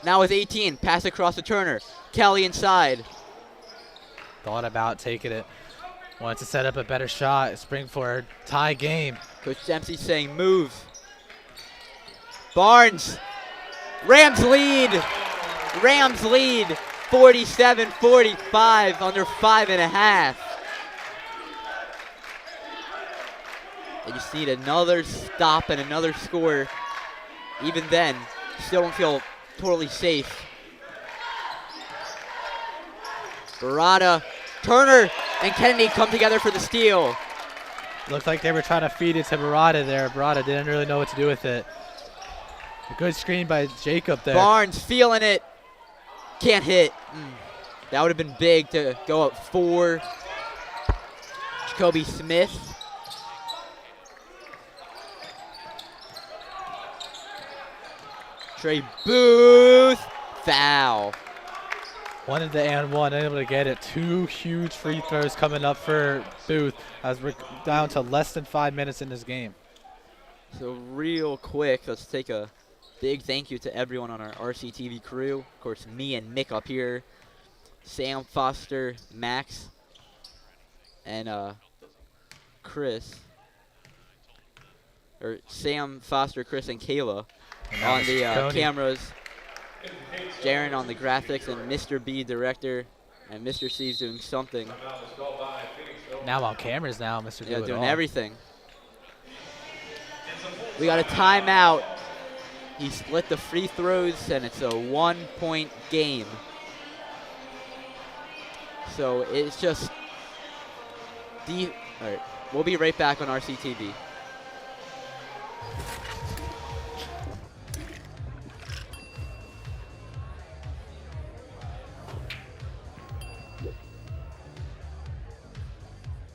Now with 18. Pass across to Turner. Kelly inside. Thought about taking it. Wanted to set up a better shot. Springford tie game. Coach Dempsey saying move. Barnes. Rams lead. Rams lead. 47-45. Under 5.5. They just need another stop and another score. Even then, still don't feel totally safe. Barada, Turner, and Kennedy come together for the steal. Looked like they were trying to feed it to Barada there. Barada didn't really know what to do with it. A good screen by Jacob there. Barnes feeling it. Can't hit. That would have been big to go up 4. Jacoby Smith. Trey Booth. Foul. Wanted the and one, unable to get it. 2 huge free throws coming up for Booth as we're down to less than 5 minutes in this game. So real quick, let's take a big thank you to everyone on our RCTV crew. Of course, me and Mick up here. Sam, Foster, Max, and Chris. Or Sam, Foster, Chris, and Kayla on the cameras. Jaron on the graphics, and Mr. B, director, and Mr. C's doing something. Now on cameras now, Mr. Yeah, doing everything. We got a timeout. He split the free throws, and it's a 1-point game. So it's just all right, we'll be right back on RCTV.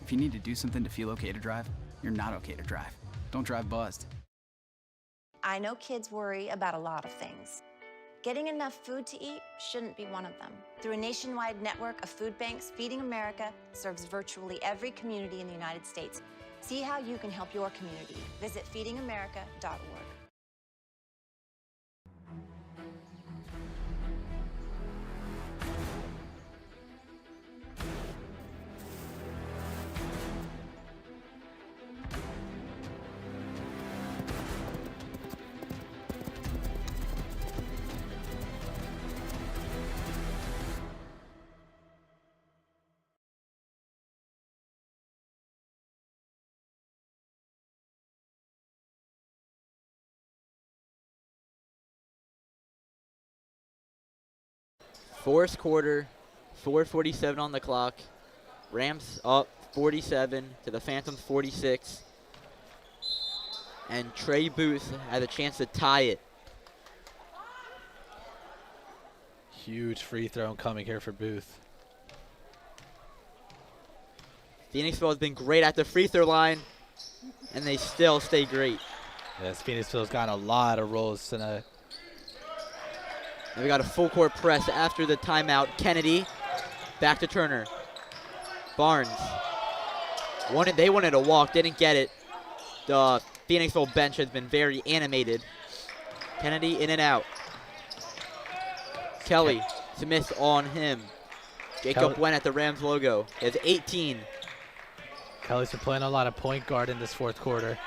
If you need to do something to feel okay to drive, you're not okay to drive. Don't drive buzzed. I know kids worry about a lot of things. Getting enough food to eat shouldn't be one of them. Through a nationwide network of food banks, Feeding America serves virtually every community in the United States. See how you can help your community. Visit feedingamerica.org. Fourth quarter, 4:47 on the clock. Rams up 47 to the Phantoms 46. And Trey Booth had a chance to tie it. Huge free throw coming here for Booth. Phoenixville has been great at the free throw line, and they still stay great. Yes, Phoenixville's gotten a lot of rolls tonight. And we got a full court press after the timeout. Kennedy back to Turner. Barnes. They wanted a walk, didn't get it. The Phoenixville bench has been very animated. Kennedy in and out. Kelly, it's a miss on him. Jacob went at the Rams logo. He has 18. Kelly's been playing a lot of point guard in this fourth quarter.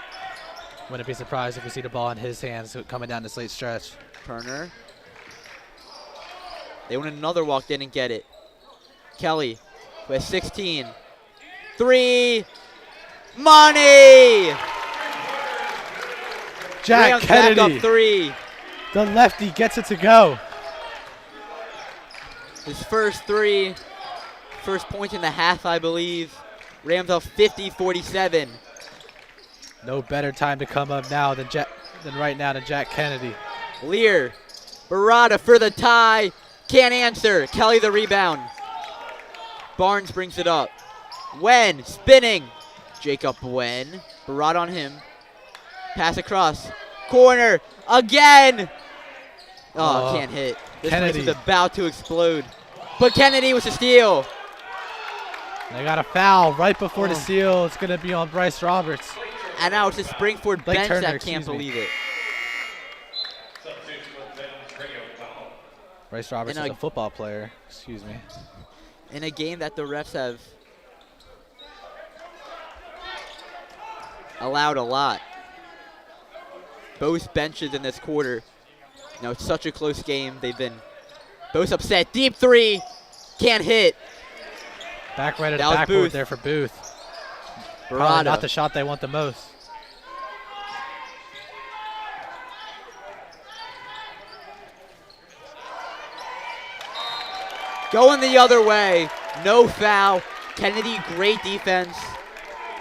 Wouldn't be surprised if we see the ball in his hands coming down this late stretch. Turner. They wanted another walk, didn't get it. Kelly with 16. 3. Money! Jack Rams Kennedy. back up 3. The lefty gets it to go. His first 3. First point in the half, I believe. Rams up 50-47. No better time to come up now than right now than Jack Kennedy. Lear. Barada for the tie. Can't answer. Kelly the rebound. Barnes brings it up. Wen spinning. Jacob Wen. Barada on him. Pass across. Corner. Again. Oh, can't hit. This place is about to explode. But Kennedy with a steal. They got a foul right before the steal. It's going to be on Bryce Roberts. And now it's the Springford bench Turner, that can't believe it. Bryce Roberts is a football player. Excuse me. In a game that the refs have allowed a lot. Both benches in this quarter. You know, it's such a close game. They've been both upset. Deep 3. Can't hit. Back right at the backboard there for Booth. Probably not the shot they want the most. Going the other way. No foul. Kennedy, great defense.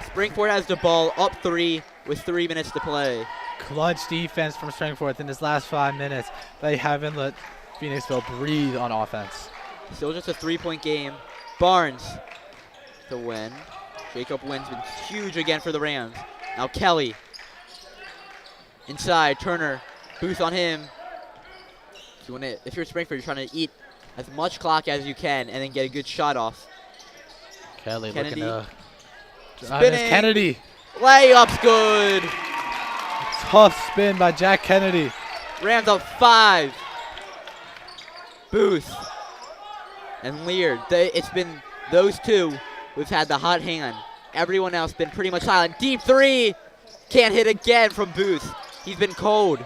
Springford has the ball up 3 with 3 minutes to play. Clutch defense from Springford in this last 5 minutes. They haven't let Phoenixville breathe on offense. Still just a 3-point game. Barnes to win. Jacob Wynn's been huge again for the Rams. Now Kelly. Inside, Turner. Booth on him. If you're Springford, you're trying to eat as much clock as you can and then get a good shot off. Kelly Kennedy. looking to spinning. Kennedy. Layup's good. Tough spin by Jack Kennedy. Rams up 5. Booth and Lear. It's been those two who've had the hot hand. Everyone else been pretty much silent. Deep 3. Can't hit again from Booth. He's been cold.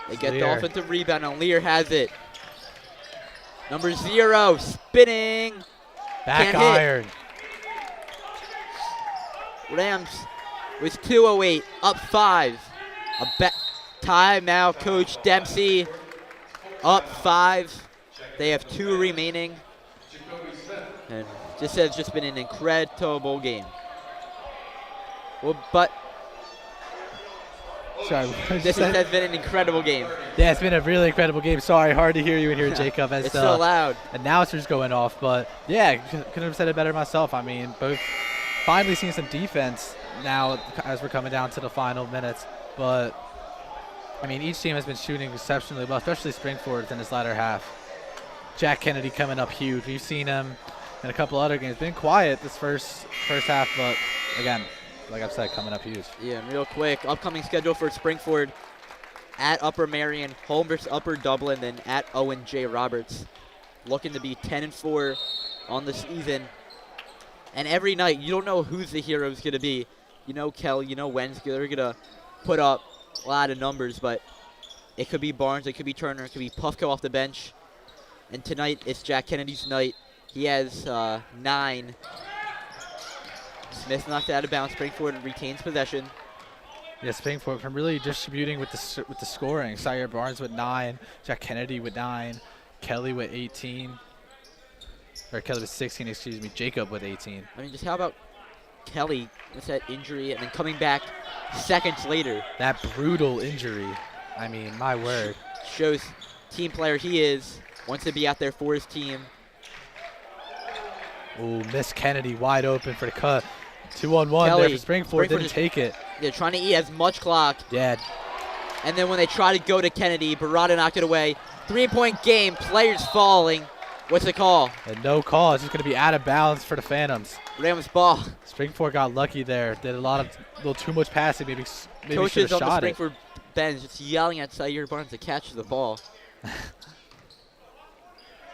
They get the offensive rebound, and Lear has it. Number 0, spinning. Back iron. Rams with 2:08, up 5. Timeout, Coach Dempsey. Up 5. They have 2 remaining. And this has just been an incredible game. Well, but sorry. This has been an incredible game. Yeah, it's been a really incredible game. Sorry, hard to hear you in here, Jacob. As it's so loud. Announcers going off, but yeah, couldn't have said it better myself. I mean, both finally seeing some defense now as we're coming down to the final minutes. But I mean, each team has been shooting exceptionally well, especially Springford in this latter half. Jack Kennedy coming up huge. We've seen him in a couple other games. Been quiet this first half, but again, like I've said, coming up huge. Yeah, and real quick, upcoming schedule for Springford: at Upper Marion, home versus Upper Dublin, then at Owen J. Roberts. Looking to be 10-4 on the season. And every night, you don't know who's the hero's going to be. You know Kell, you know Wen's they're going to put up a lot of numbers, but it could be Barnes, it could be Turner, it could be Puffco off the bench. And tonight, it's Jack Kennedy's night. He has 9. Smith knocked it out of bounds. Springford retains possession. Yeah, Springford from really distributing with the scoring. Sire Barnes with 9, Jack Kennedy with 9, Kelly with 18, or Kelly with 16, excuse me, Jacob with 18. I mean, just how about Kelly with that injury and then coming back seconds later? That brutal injury. I mean, my word. Shows team player he is. Wants to be out there for his team. Ooh, Miss Kennedy wide open for the cut. 2-on-1 there for Springford. Didn't take it. They're trying to eat as much clock. Yeah. And then when they try to go to Kennedy, Barada knocked it away. 3-point game. Players falling. What's the call? And no call. It's just going to be out of bounds for the Phantoms. Rams ball. Springford got lucky there. Did a little too much passing. Maybe should Coaches have on the shot it. Springford bench just yelling at Zaire Barnes to catch the ball.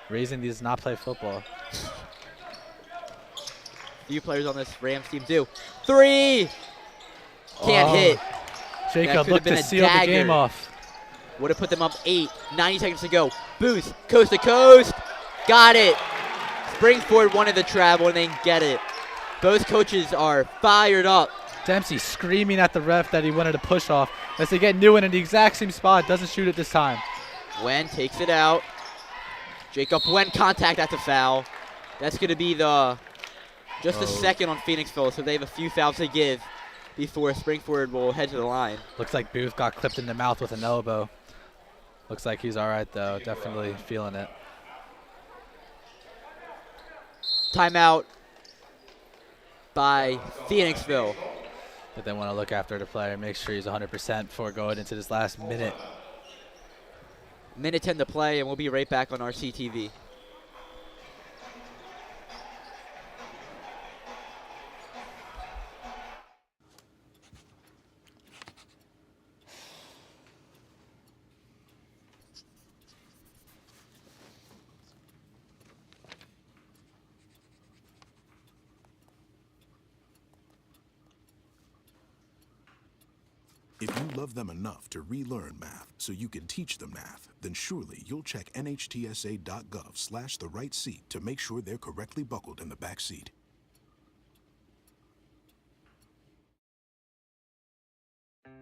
Reason he does not play football. Few players on this Rams team do. 3! Can't hit. Jacob looked to seal the game off. Would have put them up 8. 90 seconds to go. Booth, coast to coast. Got it. Springford wanted the travel and they didn't get it. Both coaches are fired up. Dempsey screaming at the ref that he wanted to push off as they get Newen in the exact same spot. Doesn't shoot it this time. Wen takes it out. Jacob Wen contact at the foul. That's going to be just the second on Phoenixville, so they have a few fouls to give before Springford will head to the line. Looks like Booth got clipped in the mouth with an elbow. Looks like he's all right, though. Definitely feeling it. Timeout by Phoenixville. But they want to look after the player, make sure he's 100% before going into this last minute. Minute 10 to play, and we'll be right back on RCTV. If you love them enough to relearn math so you can teach them math, then surely you'll check nhtsa.gov/the-right-seat to make sure they're correctly buckled in the back seat.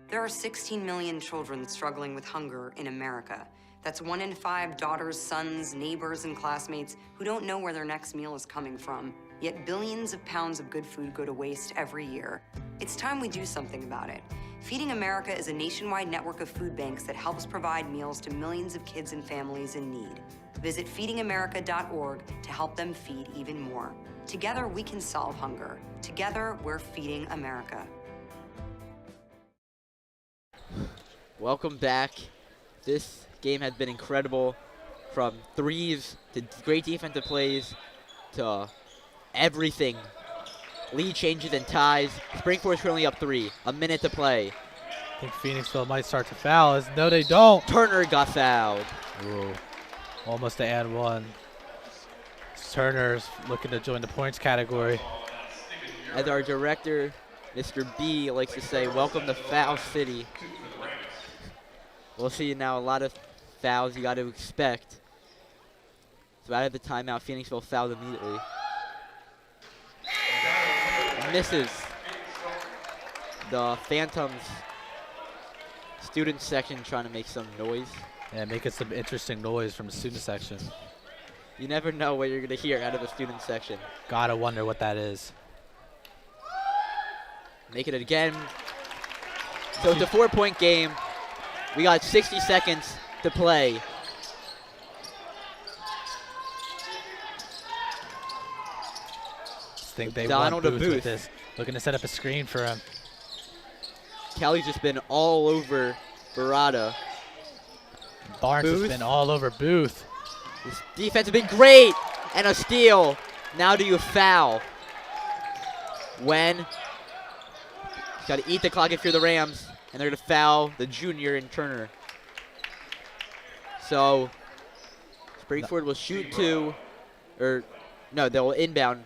There are 16 million children struggling with hunger in America. That's 1 in 5 daughters, sons, neighbors, and classmates who don't know where their next meal is coming from. Yet billions of pounds of good food go to waste every year. It's time we do something about it. Feeding America is a nationwide network of food banks that helps provide meals to millions of kids and families in need. Visit feedingamerica.org to help them feed even more. Together, we can solve hunger. Together, we're feeding America. Welcome back. This game has been incredible, from threes to great defensive plays to everything. Lead changes and ties. Springford is currently up 3. A minute to play. I think Phoenixville might start to foul. No, they don't. Turner got fouled. Ooh. Almost to add one. Turner's looking to join the points category. As our director, Mr. B, likes to say, welcome to Foul City. We'll see now a lot of fouls you got to expect. So out of the timeout, Phoenixville fouled immediately. Misses. The Phantoms student section trying to make some noise. Yeah, making some interesting noise from the student section. You never know what you're going to hear out of the student section. Gotta wonder what that is. Make it again. So it's a 4-point game. We got 60 seconds to play. I think they Donald want Booth Booth with this. Looking to set up a screen for him. Kelly's just been all over Barada. Barnes Booth. has been all over Booth. His defense has been great. And a steal. Now do you foul? When? Got to eat the clock if you're the Rams. And they're going to foul the junior in Turner. So, Springford will shoot 2. Or, no, they'll inbound.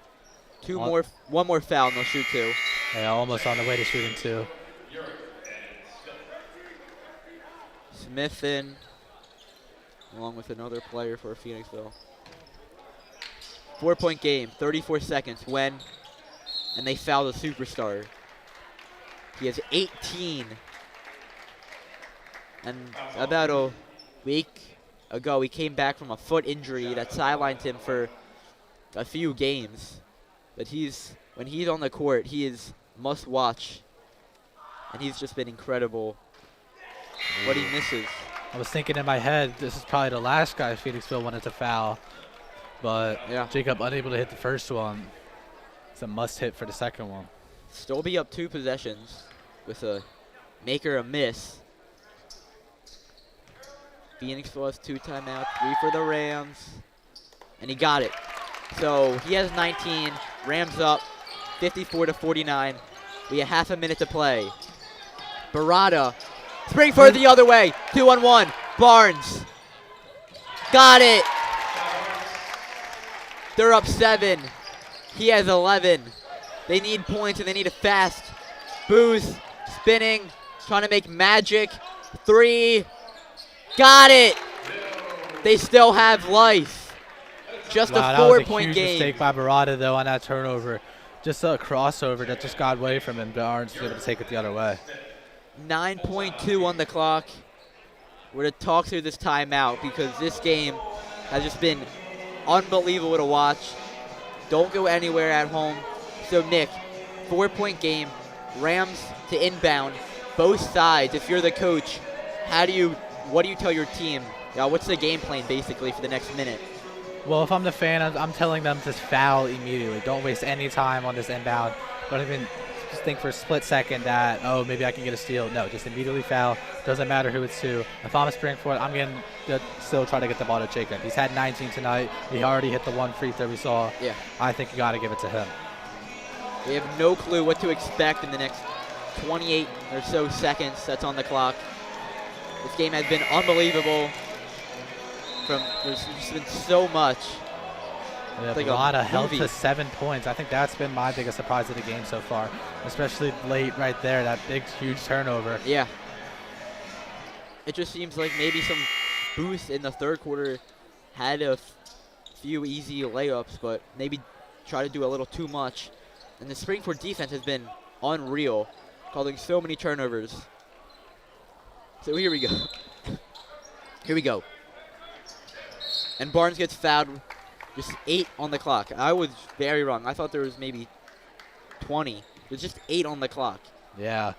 One more foul and they'll shoot 2. Yeah, almost on the way to shooting 2. Smith in, along with another player for Phoenixville. 4-point game, 34 seconds. When? And they foul the superstar. He has 18. And about a week ago, he came back from a foot injury that sidelined him for a few games. But when he's on the court, he is must watch. And he's just been incredible. What he misses. I was thinking in my head, this is probably the last guy Phoenixville wanted to foul. But yeah, Jacob unable to hit the first one. It's a must hit for the second one. Still be up 2 possessions with a make or a miss. Phoenixville has 2 timeouts, 3 for the Rams. and he got it. So he has 19. Rams up 54-49. We have half a minute to play. Barada. Springford the other way. 2-on-1. Barnes. Got it. They're up 7. He has 11. They need points and they need it fast. Booth spinning, trying to make magic. 3. Got it. They still have life. Just a 4-point That was a huge game. mistake by Barada, though, on that turnover. Just a crossover that just got away from him. Barnes was able to take it the other way. 9.2 on the clock. We're going to talk through this timeout because this game has just been unbelievable to watch. Don't go anywhere at home. So, Nick, 4-point game. Rams to inbound. Both sides. If you're the coach, what do you tell your team? What's the game plan, basically, for the next minute? Well, if I'm the fan, I'm telling them to foul immediately. Don't waste any time on this inbound. Don't even just think for a split second that, oh, maybe I can get a steal. No, just immediately foul. Doesn't matter who it's to. If I'm a Springford, I'm going to still try to get the ball to Jacob. He's had 19 tonight. He already hit the one free throw we saw. Yeah. I think you got to give it to him. We have no clue what to expect in the next 28 or so seconds that's on the clock. This game has been unbelievable. There's just been so much. Yeah, like Barada a held movie. to 7 points. I think that's been my biggest surprise of the game so far, especially late right there, that big, huge turnover. Yeah. It just seems like maybe some Booth in the third quarter had a few easy layups, but maybe try to do a little too much. And the Springford defense has been unreal, causing so many turnovers. So here we go. Here we go. And Barnes gets fouled. Just 8 on the clock. I was very wrong. I thought there was maybe 20. There's just 8 on the clock. Yeah.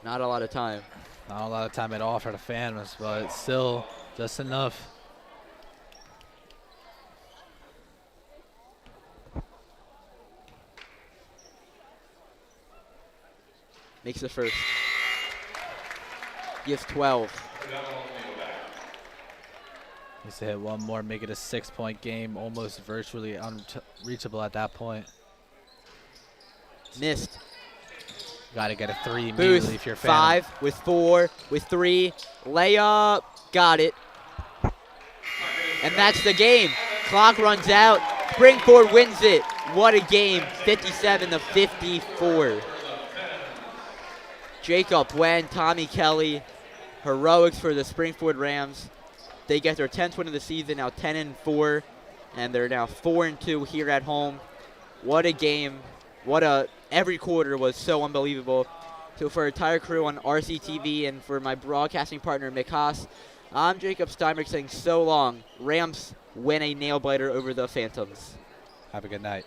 Not a lot of time. Not a lot of time at all for the fans, but still just enough. Makes the first. He has 12. Needs to hit one more, make it a 6-point game, almost virtually unreachable at that point. Missed. Got to get a 3 immediately Booth, if you're a fan. 5 with 4 with 3. Layup. Got it. And that's the game. Clock runs out. Springford wins it. What a game. 57-54. Jacob Wen, Tommy Kelly. Heroics for the Springford Rams. They get their 10th win of the season, now 10-4, and they're now 4-2 here at home. What a game. Every quarter was so unbelievable. So for our entire crew on RCTV and for my broadcasting partner, Mick Haas, I'm Jacob Steinberg saying so long. Rams win a nail-biter over the Phantoms. Have a good night.